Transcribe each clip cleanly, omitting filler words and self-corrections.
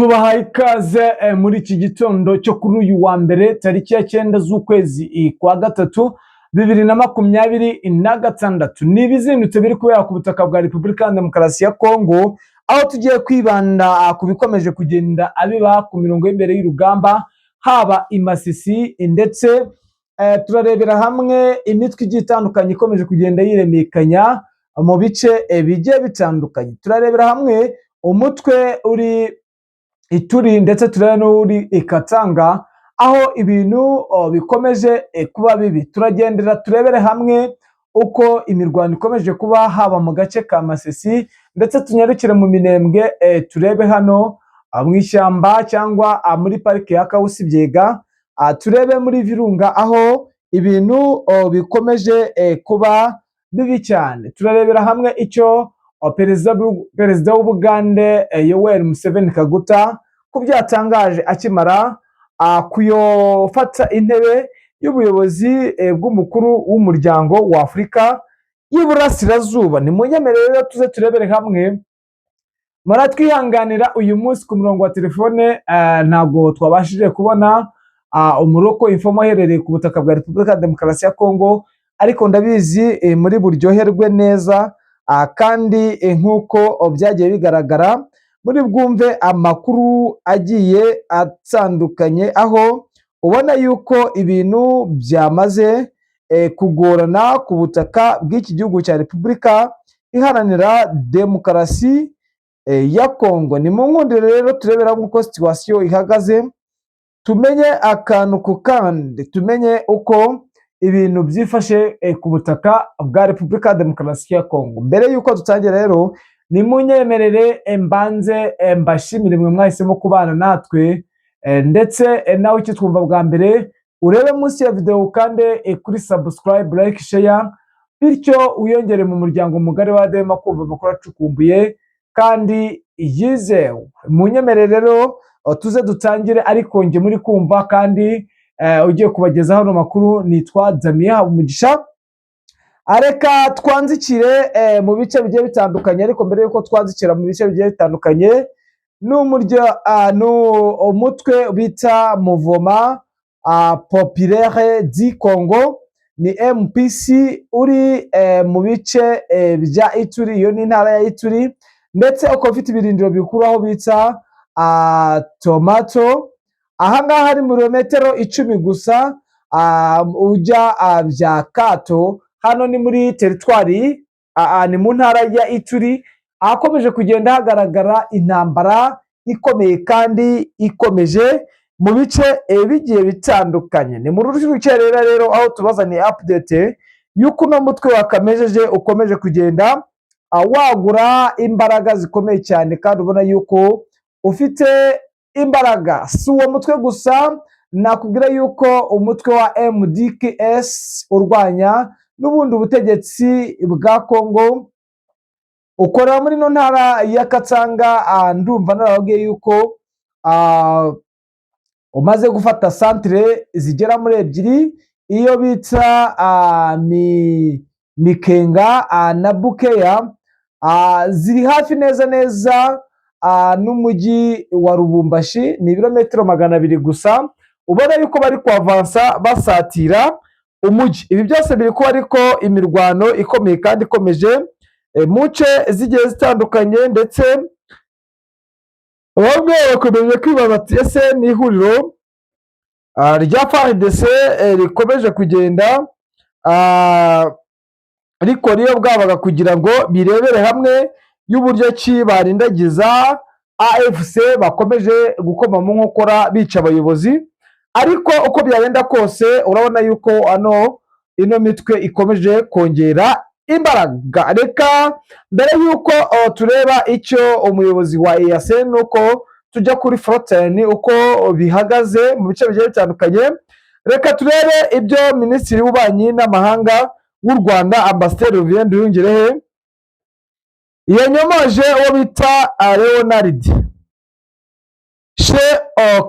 tubahaye ikaze muri iki gitondo cyo kuri uyu wa mbere tariki ya 9 z'ukwezi kwa gatatu 2026. Ni ibizindutse biri kubera ku butaka bwa Repubulika ya Demokarasi ya Kongo, aho tugiye kwibanda ku bikomeje kugenda abiba ku mirongo y'imbere y'urugamba, haba i Masisi ndetse turarebera hamwe imitwe igiye itandukanye ikomeje kugenda yiremekanya mu bice bigiye bitandukanye. Turarebera hamwe umutwe uri Ituri ndetse turebe n'uri Ikatanga, aho ibintu bikomeje kuba bibi. Turagendera turebere hamwe uko imirwano ikomeje kuba haba mu gace ka Masisi, ndetse tunyarukire mu Minembwe, turebe hano mu ishyamba cyangwa muri parike ya Kahusi Biega, turebe muri Virunga aho ibintu bikomeje kuba bibi cyane. Turarebera hamwe icyo perezida w'Ubugande Yoweri Museveni Kaguta ko byatangaje akimara kuyofata intebe y'ubuyobozi bw'umukuru w'umuryango wa Afurika y'Iburasirazuba. Ni munyemerere rero tuze turebere hamwe, muratwihanganira uyu munsi ku murongo wa telefone ntabwo twabashije kubona umuroko informo aherereye ku butaka bwa Repubulika ya Demokarasi ya Kongo, ariko ndabizi muri buryoherwe neza kandi nk'uko byagiye bigaragara muri bwumve amakuru agiye atandukanye, aho ubona yuko ibintu byamaze kugorana ku butaka bw'iki gihugu cya Repubulika Iharanira Demokarasi ya Kongo. Ni mu nkundire rero turebera nk'uko situation ihagaze, tumenye akantu ku kandi, tumenye uko ibintu byifashe ku butaka bwa Repubulika ya Demokarasi ya Kongo. Mbere y'uko dutangira rero, ni munyemerere mbanze mbashimire mwe mwahisemo kubana natwe, ndetse nawe icyo twumva bwa mbere urebe munsi ya video kandi kuri subscribe, like, share, bityo wiyongere mu muryango mugari wa Dema kumva amakuru acukumbuye kandi yizewe. Munyemerere rero tuze dutangire, ariko nge muri kumva kandi ugiye kubagezaho hano makuru nitwa Damien Habumugisha. Areka twanzikire mu bice bigiye bitandukanye, ariko mbere yuko twanzikira mu bice bigiye bitandukanye, umutwe bita Mouvement Populaire du Congo, ni MPC uri mu bice bya Ituri, iyo ni intara ya Ituri, ndetse uko ufite ibirindiro bikuru aho bita Tomato. Ahangaha hari milimetero 10 gusa ujya bya Kato. Hano ni muri teritwari ni mu ntara ya Ituri, ahakomeje kugenda hagaragara intambara ikomeye kandi ikomeje mu bice bigiye bitandukanye. Ni muri rukerera rero aho tubazaniye update y'uko uno mutwe wakamejeje ukomeje kugenda wagura imbaraga zikomeye cyane, kandi ubona yuko ufite imbaraga. Si uwo mutwe gusa, nakubwira yuko umutwe wa MDKS urwanya n'ubundi ubutegetsi bwa Kongo ukorera muri no ntara ya Katanga. Ndumva narababwiye yuko umaze gufata centre zigera muri 2, iyo bita Mikenga na Bukeya, ziri hafi neza neza n'umujyi wa Lubumbashi. Ni ibirometero 200 gusa. Ubona yuko bari kwavansa basatira umujyi. Ibi byose biri kuba ariko imirwano ikomeye kandi ikomeje mu nce zigiye zitandukanye, ndetse bamwe bakomeje kwibaza ati ese ni ihuriro rya FARDC rikomeje kugenda ariko niyo bwabaga kugira ngo birebere hamwe y'uburyo ki barindagiza AFC bakomeje gukoma mu nkokora bica abayobozi. Ariko uko byagenda kose urabona yuko ino mitwe ikomeje kongera imbaraga. Reka mbere yuko tureba icyo umuyobozi wa EAC nuko tujya kuri frontline uko bihagaze mu bice bigiye bitandukanye, reka turebe ibyo Minisitiri w'Ububanyi n'Amahanga w'u Rwanda Ambassadeur Olivier Nduhungirehe yanyomoje uwo bita Leonard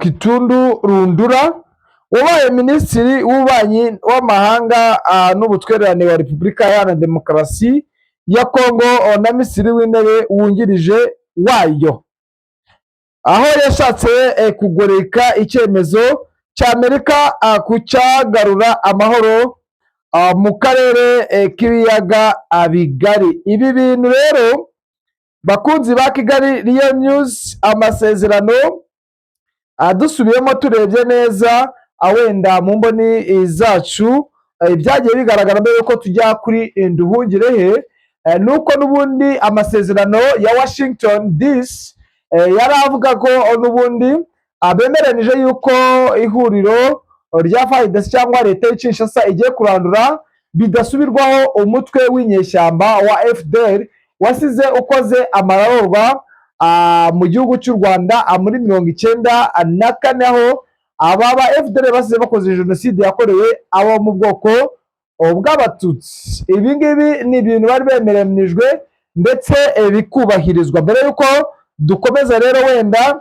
Kitundu Rundura, wabaye Minisitiri w'Ububanyi w'Amahanga n'Ubutwererane wa Repubulika Iharanira Demokarasi ya Kongo na Minisitiri w'Intebe wungirije wayo. aho yashatse kugoreka icyemezo cy'Amerika kucyagarura amahoro mu karere k'ibiyaga bigari. Ibi bintu rero bakunzi ba Kigali Real News, amasezerano dusubiyemo turebye neza wenda mu mboni zacu ibyagiye bigaragara mbere yuko tujya kuri Nduhungirehe, nuko n'ubundi amasezerano ya Washington DC yari avuga ko n'ubundi bemeranije yuko ihuriro rya FARDC cyangwa leta y'Kinshasa igiye kurandura bidasubirwaho umutwe w'inyeshyamba wa FDL wasize ukoze amarorwa mu gihugu cy'u Rwanda muri 1994, aho aba FDL basize bakoze jenoside yakorewe abo mu bwoko bw'Abatutsi. Ibi ngibi ni ibintu bari bemeranijwe ndetse bikubahirizwa. Mbere yuko dukomeza rero wenda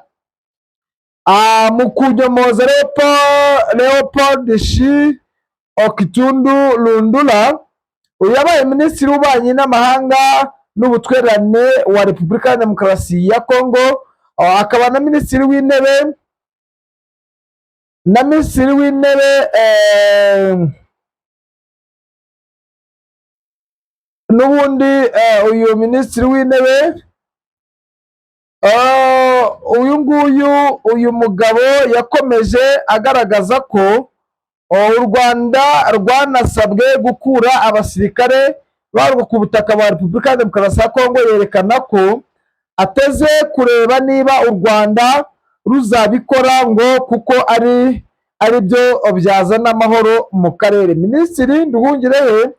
mu kunyomoza Leopold Shi Okitundu Lundula, uyu yabaye minisitiri w'ububanyi n'amahanga n'ubutwererane wa Repubulika ya Demokarasi ya Kongo, akaba na minisitiri w'intebe n'ubundi uyu minisitiri w'intebe uyu mugabo yakomeje agaragaza ko u Rwanda rwanasabwe gukura abasirikare barwo ku butaka bwa Repubulika ya Demokarasi ya Kongo, yerekana ko ateze kureba niba u Rwanda ruzabikora ngo kuko ari byo byazana amahoro mu karere. Minisitiri Nduhungirehe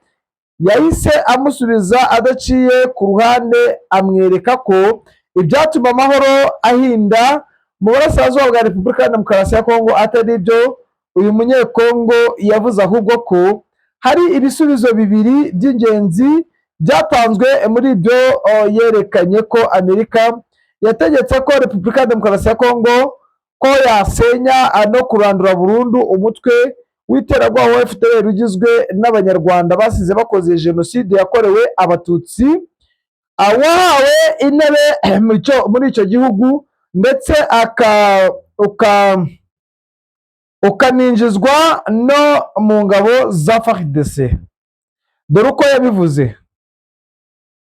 yahise amusubiza adaciye ku ruhande, amwereka ko ibyatuma amahoro ahinda mu burasirazuba bwa Repubulika ya Demokarasi ya Kongo atari ibyo uyu munyekongo yavuze, ahubwo ko hari ibisubizo bibiri by'ingenzi byatanzwe muri ibyo. Yerekanye ko Amerika yategetse ko Repubulika ya Demokarasi ya Kongo ko yasenya no kurandura burundu umutwe w'iterabwoba wa FDL ugizwe n'Abanyarwanda basize bakoze jenoside yakorewe Abatutsi, wahawe intebe muri icyo gihugu ndetse ukaninjizwa no mu ngabo za FARDC. Dore uko yabivuze: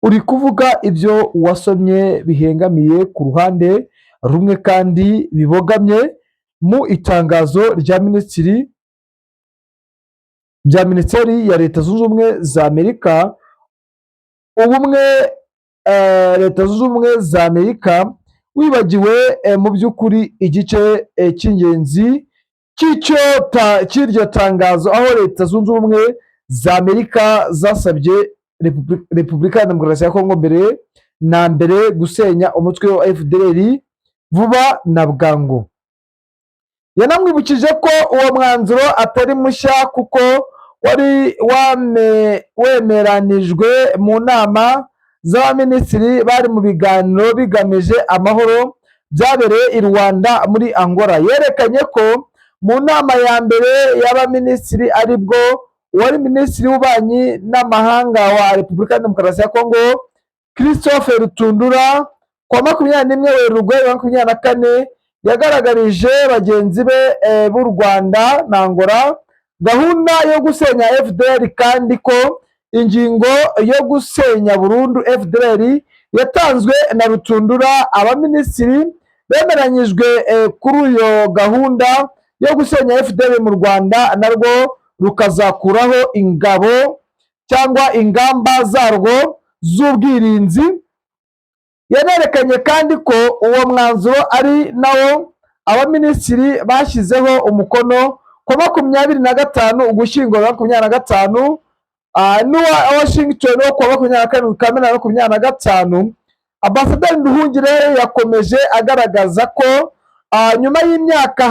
uri kuvuga ibyo wasomye bihengamiye ku ruhande rumwe kandi bibogamye mu itangazo rya Minisiteri ya Leta Zunze Ubumwe za Amerika, Leta Zunze Ubumwe za Amerika, wibagiwe mu by'ukuri igice cy'ingenzi cy'iryo tangazo, aho Leta Zunze Ubumwe za Amerika zasabye Repubulika ya Demokarasi ya Kongo mbere na mbere gusenya umutwe wa FDL vuba na bwangu. Yanamwibukije ko uwo mwanzuro atari mushya kuko wari wemeranijwe mu nama z'abaminisitiri bari mu biganiro bigamije amahoro byabereye i Rwanda muri Angola. Yerekanye ko mu nama ya mbere y'abaminisitiri aribwo uwari minisitiri w'ububanyi n'amahanga wa Repubulika ya Demokarasi ya Kongo Christophe Rutundura kwa 21 Werurwe 2024 yagaragarije bagenzi be b'u Rwanda na Angola gahunda yo gusenya FDL, kandi ko ingingo yo gusenya burundu FDL yatanzwe na Rutundura. Abaminisitiri bemeranyijwe kuri iyo gahunda yo gusenya FDL mu Rwanda narwo rukazakuraho ingabo cyangwa ingamba zarwo z'ubwirinzi. Yanerekanye kandi ko uwo mwanzuro ari nawo abaminisitiri bashyizeho umukono ku 25 Ugushyingo 2025 n'uwa Washington wo ku 27 Kamena 2025. Ambasaderi Nduhungirehe yakomeje agaragaza ko nyuma y'imyaka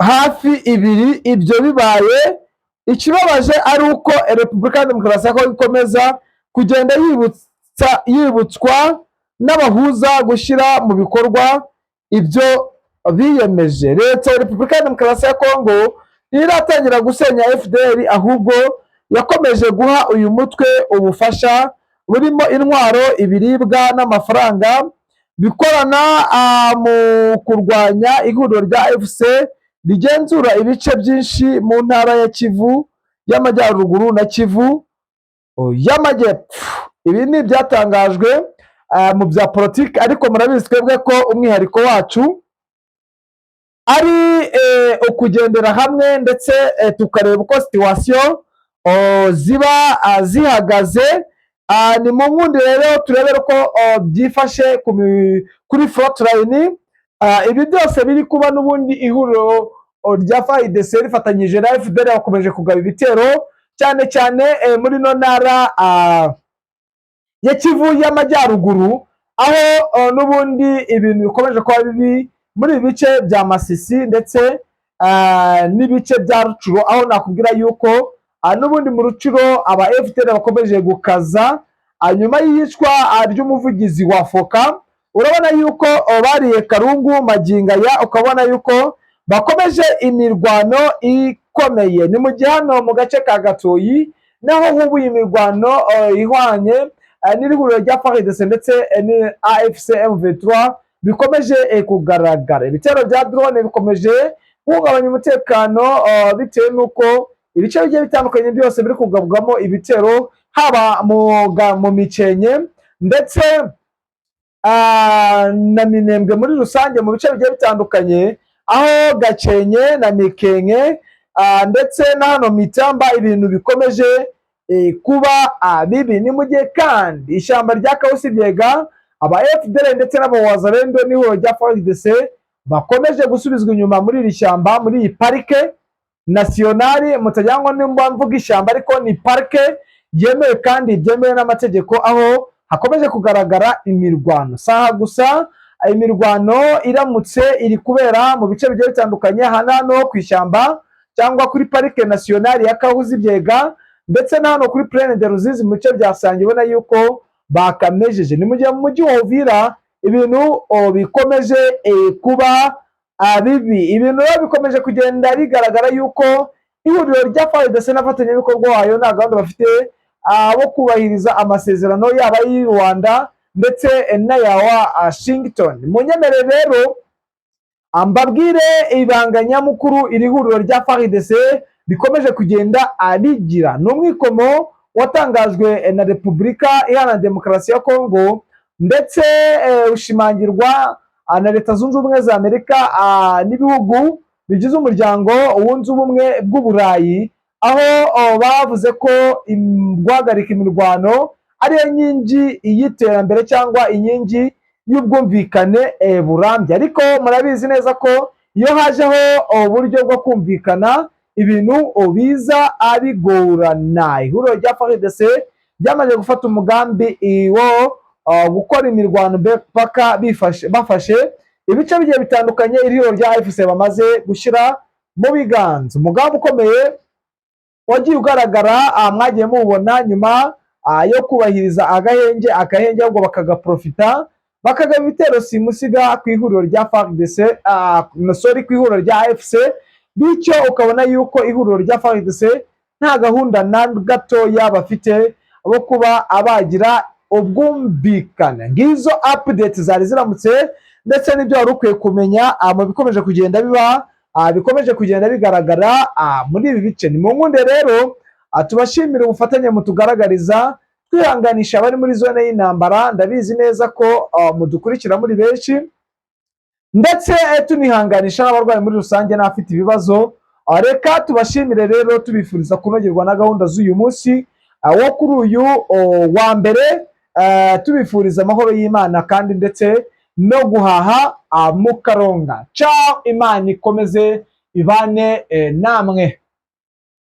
hafi ibiri ibyo bibaye, ikibabaje ari uko Repubulika ya Demokarasi ya Kongo ikomeza kugenda yibutswa n'abahuza gushyira mu bikorwa ibyo biyemeje. Leta ya Repubulika ya Demokarasi ya Kongo ntiratangira gusenya FDL, ahubwo yakomeje guha uyu mutwe ubufasha burimo intwaro, ibiribwa n'amafaranga bikorana mu kurwanya ihuriro rya AFC rigenzura ibice byinshi mu ntara ya Kivu y'Amajyaruguru na Kivu y'Amajyepfo. Ibi ni ibyatangajwe mu bya politiki, ariko murabizi twebwe ko umwihariko wacu ari ukugendera hamwe ndetse tukareba uko situwasiyo ziba zihagaze. Ni mu nkundi rero turebere ko byifashe kuri frontline. Ibi byose biri kuba n'ubundi ihuriro rya FARDC rifatanyije na FDL bakomeje kugaba ibitero cyane cyane muri no ntara ya Kivu y'Amajyaruguru, aho n'ubundi ibintu bikomeje kuba bibi muri ibi bice bya Masisi ndetse n'ibice bya Rucuro, aho nakubwira yuko n'ubundi mu Rucuro aba FDL bakomeje gukaza nyuma y'iyicwa ry'umuvugizi wa Foka. Urabona yuko bariye Karungu magingaya, ukabona yuko bakomeje imirwano ikomeye. Ni mu gihe hano mu gace ka Gatoyi naho hubuye imirwano ihwanye n'ihuriro rya FARDC ndetse ni AFC M23 bikomeje kugaragara. Ibitero bya drone bikomeje guhungabanya umutekano bitewe n'uko ibice bigiye bitandukanye byose biri kugabwamo ibitero, haba mu Mikenke ndetse na Minembwe muri rusange, mu bice bigiye bitandukanye, aho Gakenke na Mikenke ndetse na hano Mitamba ibintu bikomeje kuba bibi. Ni mu gihe kandi ishyamba rya Kausi Biega aba FDL ndetse n'abawazalendo n'ihuriro rya FARDC bakomeje gusubizwa inyuma muri iri shyamba, muri iyi parike nationale. Mutajyango nimba mvuga ishyamba, ariko ni parike yemewe kandi byemewe n'amategeko, aho hakomeje kugaragara imirwano. Saha gusa imirwano iramutse iri kubera mu bice bigiye bitandukanye, hano ku ishyamba cyangwa kuri parike nationale ya Kausi Biega ndetse na hano kuri Plaine de Ruzizi mu bice bya Sange, ubona yuko bakamejeje. Ni mu gihe mu mujyi wa Uvira ibintu bikomeje kuba bibi. Ibintu bikomeje kugenda bigaragara yuko ihuriro rya FARDC n'abafatanyabikorwa wayo nta gahunda bafite bo kubahiriza amasezerano yaba y'i Rwanda ndetse n'aya Washington. Munyemerere rero mbabwire ibanga nyamukuru iri huriro rya FARDC bikomeje kugenda rigira. Ni umwikomo watangajwe na Repubulika Iharanira Demokarasi ya Kongo ndetse ushimangirwa na Leta Zunze Ubumwe za Amerika n'ibihugu bigize umuryango wunze ubumwe bw'Uburayi, aho bavuze ko guhagarika imirwano ariyo nkingi y'iterambere cyangwa inkingi y'ubwumvikane burambye. Ariko murabizi neza ko iyo hajeho uburyo bwo kumvikana ibintu biza bigorana. Ihuriro rya FARDC ryamaze gufata umugambi wo gukora imirwano paka bafashe ibice bigiye bitandukanye ihuriro rya AFC bamaze gushyira mu biganza. Umugambi ukomeye wagiye ugaragara, mwagiye mubona nyuma yo kubahiriza agahenge ahubwo bakagaprofita bakagaba ibitero simusiga ku ihuriro rya FARDC, ku ihuriro rya AFC, bityo ukabona yuko ihuriro rya FARDC nta gahunda na gatoya bafite bo kuba abagira ubwumvikane. Ngizo update zari ziramutse ndetse n'ibyo wari ukwiye kumenya mu bikomeje kugenda biba bikomeje kugenda bigaragara muri ibi bice. Ni mu nkunde rero tubashimira ubufatanye mutugaragariza, twihanganisha abari muri zone y'intambara. Ndabizi neza ko mudukurikira muri benshi, ndetse tunihanganisha n'abarwayi muri rusange n'abafite ibibazo. Reka tubashimire rero tubifuriza kunogerwa na gahunda z'uyu munsi wo kuri uyu wa mbere, tubifuriza amahoro y'Imana kandi ndetse no guhaha mu karonga. Ciao, Imana ikomeze ibane namwe.